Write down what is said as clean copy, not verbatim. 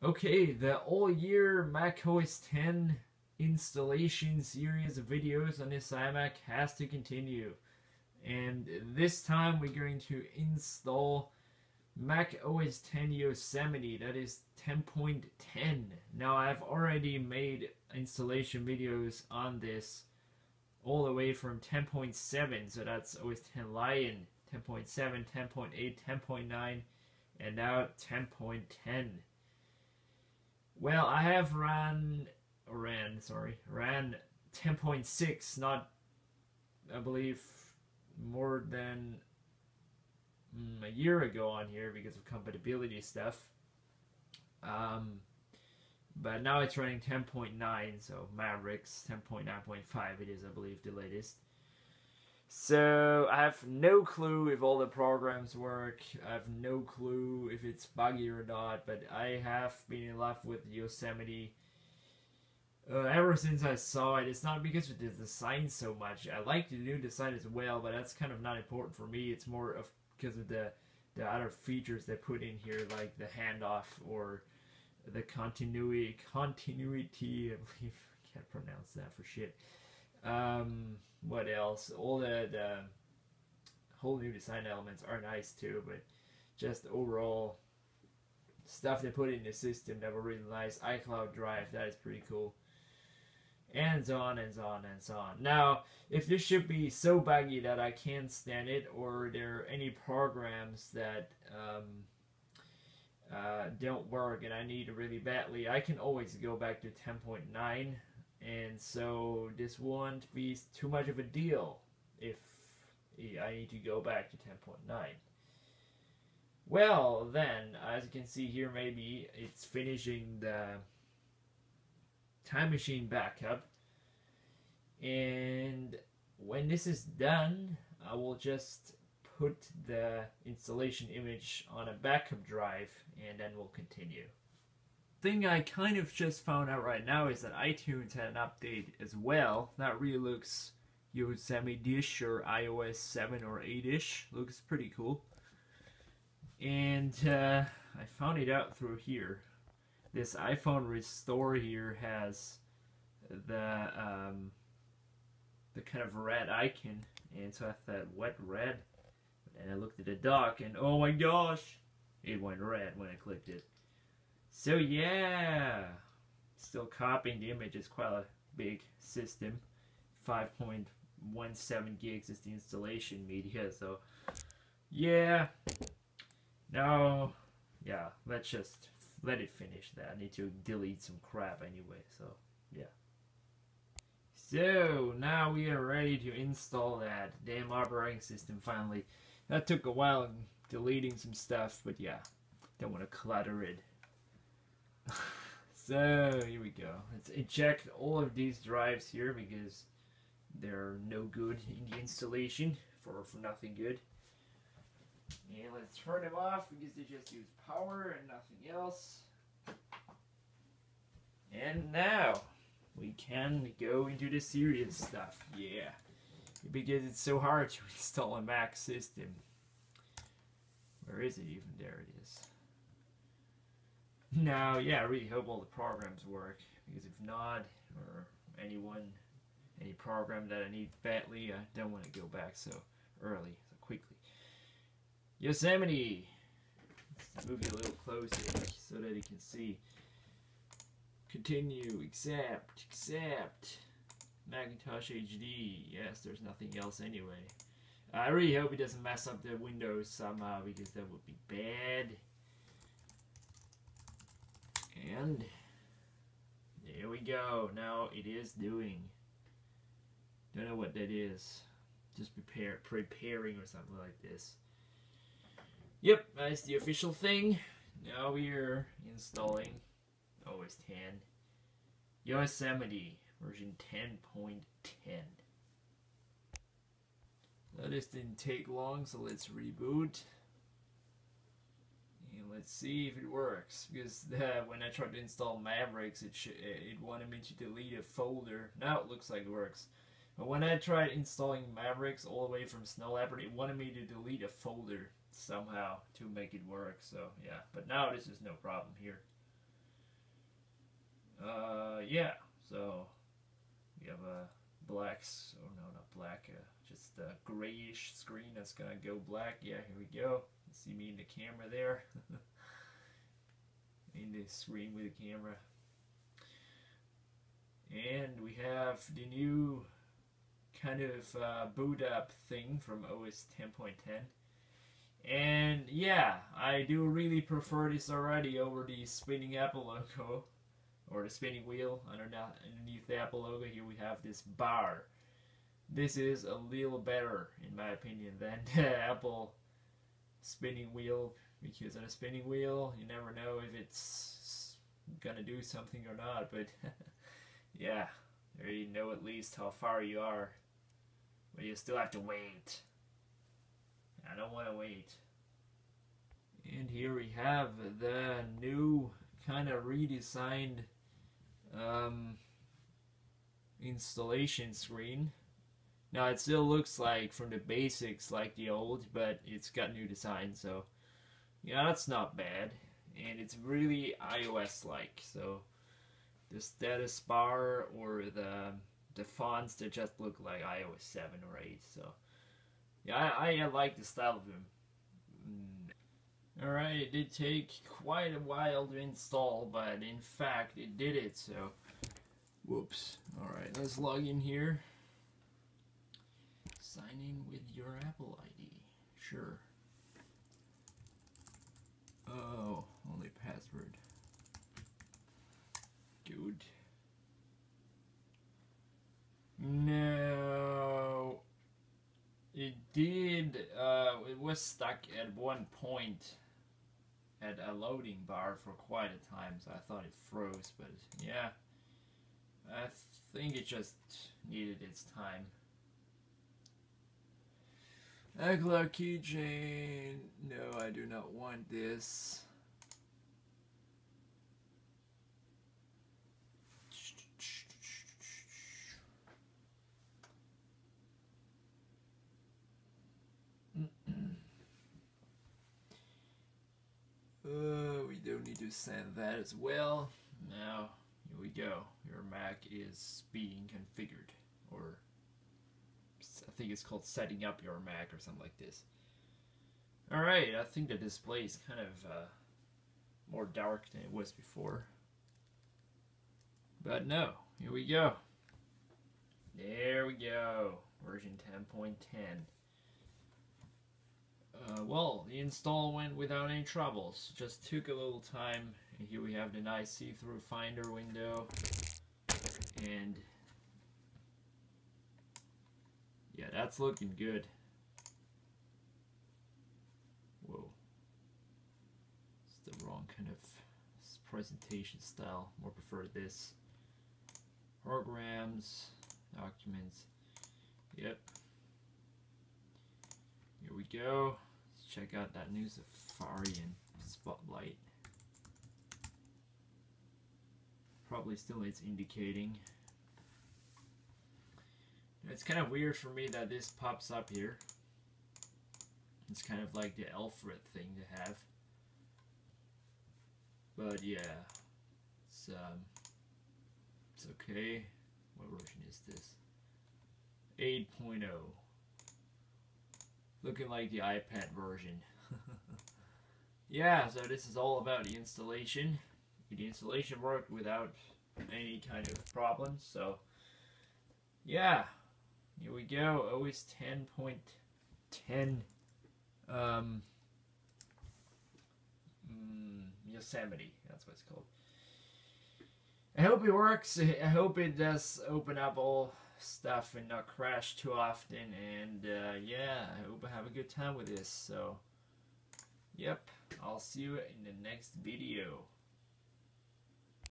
Okay, the all-year Mac OS X installation series of videos on this iMac has to continue. And this time we're going to install Mac OS X Yosemite, that is 10.10. Now I've already made installation videos on this all the way from 10.7, so that's OS X Lion, 10.7, 10.8, 10.9, and now 10.10. Well, I have ran 10.6, not, I believe, more than a year ago on here because of compatibility stuff. But now it's running 10.9, so Mavericks 10.9.5 it is, I believe, the latest. So I have no clue if all the programs work. I have no clue if it's buggy or not, but I have been in love with Yosemite ever since I saw it. It's not because of the design so much. I like the new design as well, but that's kind of not important for me. It's more of because of the other features they put in here, like the handoff or the continuity. I believe I can't pronounce that for shit. What else? All the whole new design elements are nice too, but just overall stuff they put in the system that were really nice. iCloud Drive, that is pretty cool. And so on and so on and so on. Now, if this should be so buggy that I can't stand it, or there are any programs that don't work and I need it really badly, I can always go back to 10.9. And so this won't be too much of a deal if I need to go back to 10.9. Well, then, as you can see here, maybe it's finishing the Time Machine backup. And when this is done, I will just put the installation image on a backup drive and then we'll continue. Thing I kind of just found out right now is that iTunes had an update as well. That really looks Yosemite-ish or iOS 7 or 8-ish. Looks pretty cool. And I found it out through here. This iPhone Restore here has the kind of red icon, and so I thought, what red? And I looked at the dock, and oh my gosh, it went red when I clicked it. So yeah, still copying the image. It's quite a big system. 5.17 gigs is the installation media, so yeah. Now, yeah, let's just let it finish that. I need to delete some crap anyway, so yeah. So now we are ready to install that damn operating system finally. That took a while deleting some stuff, but yeah, don't want to clutter it. So here we go. Let's eject all of these drives here because they're no good in the installation, for nothing good. And let's turn them off because they just use power and nothing else. And now we can go into the serious stuff. Yeah, because it's so hard to install a Mac system. Where is it even? There it is. Now, yeah, I really hope all the programs work, because if not, or any program that I need badly, I don't want to go back so early, so quickly. Yosemite! Let's move you a little closer so that you can see. Continue, accept, Macintosh HD. Yes, there's nothing else anyway. I really hope it doesn't mess up the Windows somehow, because that would be bad. And there we go. Now it is doing. Don't know what that is. Just preparing or something like this. Yep, that's the official thing. Now we're installing OS X Yosemite version 10.10. This didn't take long, so let's reboot. And let's see if it works, because when I tried to install Mavericks, it wanted me to delete a folder. Now it looks like it works. But when I tried installing Mavericks all the way from Snow Leopard, it wanted me to delete a folder somehow to make it work. So yeah, but now this is no problem here. Yeah, so we have a black, oh no, not black, just a grayish screen that's gonna go black. Yeah, here we go. You see me in the camera there. In the screen with the camera. And we have the new kind of boot up thing from OS 10.10. And yeah, I do really prefer this already over the spinning Apple logo, or the spinning wheel. Underneath the Apple logo here we have this bar. This is a little better, in my opinion, than the Apple spinning wheel, because on a spinning wheel you never know if it's gonna do something or not, but yeah, there you know at least how far you are, but you still have to wait. I don't want to wait. And here we have the new kind of redesigned installation screen. Now it still looks like from the basics like the old, but it's got new design, so yeah, that's not bad. And it's really iOS like, so the status bar or the fonts, they just look like iOS 7 or 8, so yeah, I like the style of them. Alright, it did take quite a while to install, but in fact it did it, so whoops. Alright, let's log in here. Sign in with your Apple ID. Sure. Oh, only password. Good. No. It did, it was stuck at one point at a loading bar for quite a time, so I thought it froze, but yeah, I think it just needed its time. iCloud keychain, no, I do not want this. We don't need to send that as well. Now, here we go. Your Mac is being configured, or I think it's called setting up your Mac or something like this. Alright, I think the display is kind of more dark than it was before. But no, here we go. There we go. Version 10.10. Well, the install went without any troubles. Just took a little time. And here we have the nice see-through Finder window. And yeah, that's looking good. Whoa. It's the wrong kind of presentation style. More prefer this. Programs, documents. Yep. Here we go. Let's check out that new Safari and Spotlight. Probably still needs indicating. It's kind of weird for me that this pops up here. It's kind of like the Alfred thing to have. But yeah, it's okay. What version is this? 8.0. Looking like the iPad version. Yeah, so this is all about the installation. The installation worked without any kind of problems, so yeah, here we go. OS 10.10 Yosemite, that's what it's called. I hope it works. I hope it does open up all stuff and not crash too often, and yeah, I hope I have a good time with this. So yep, I'll see you in the next video.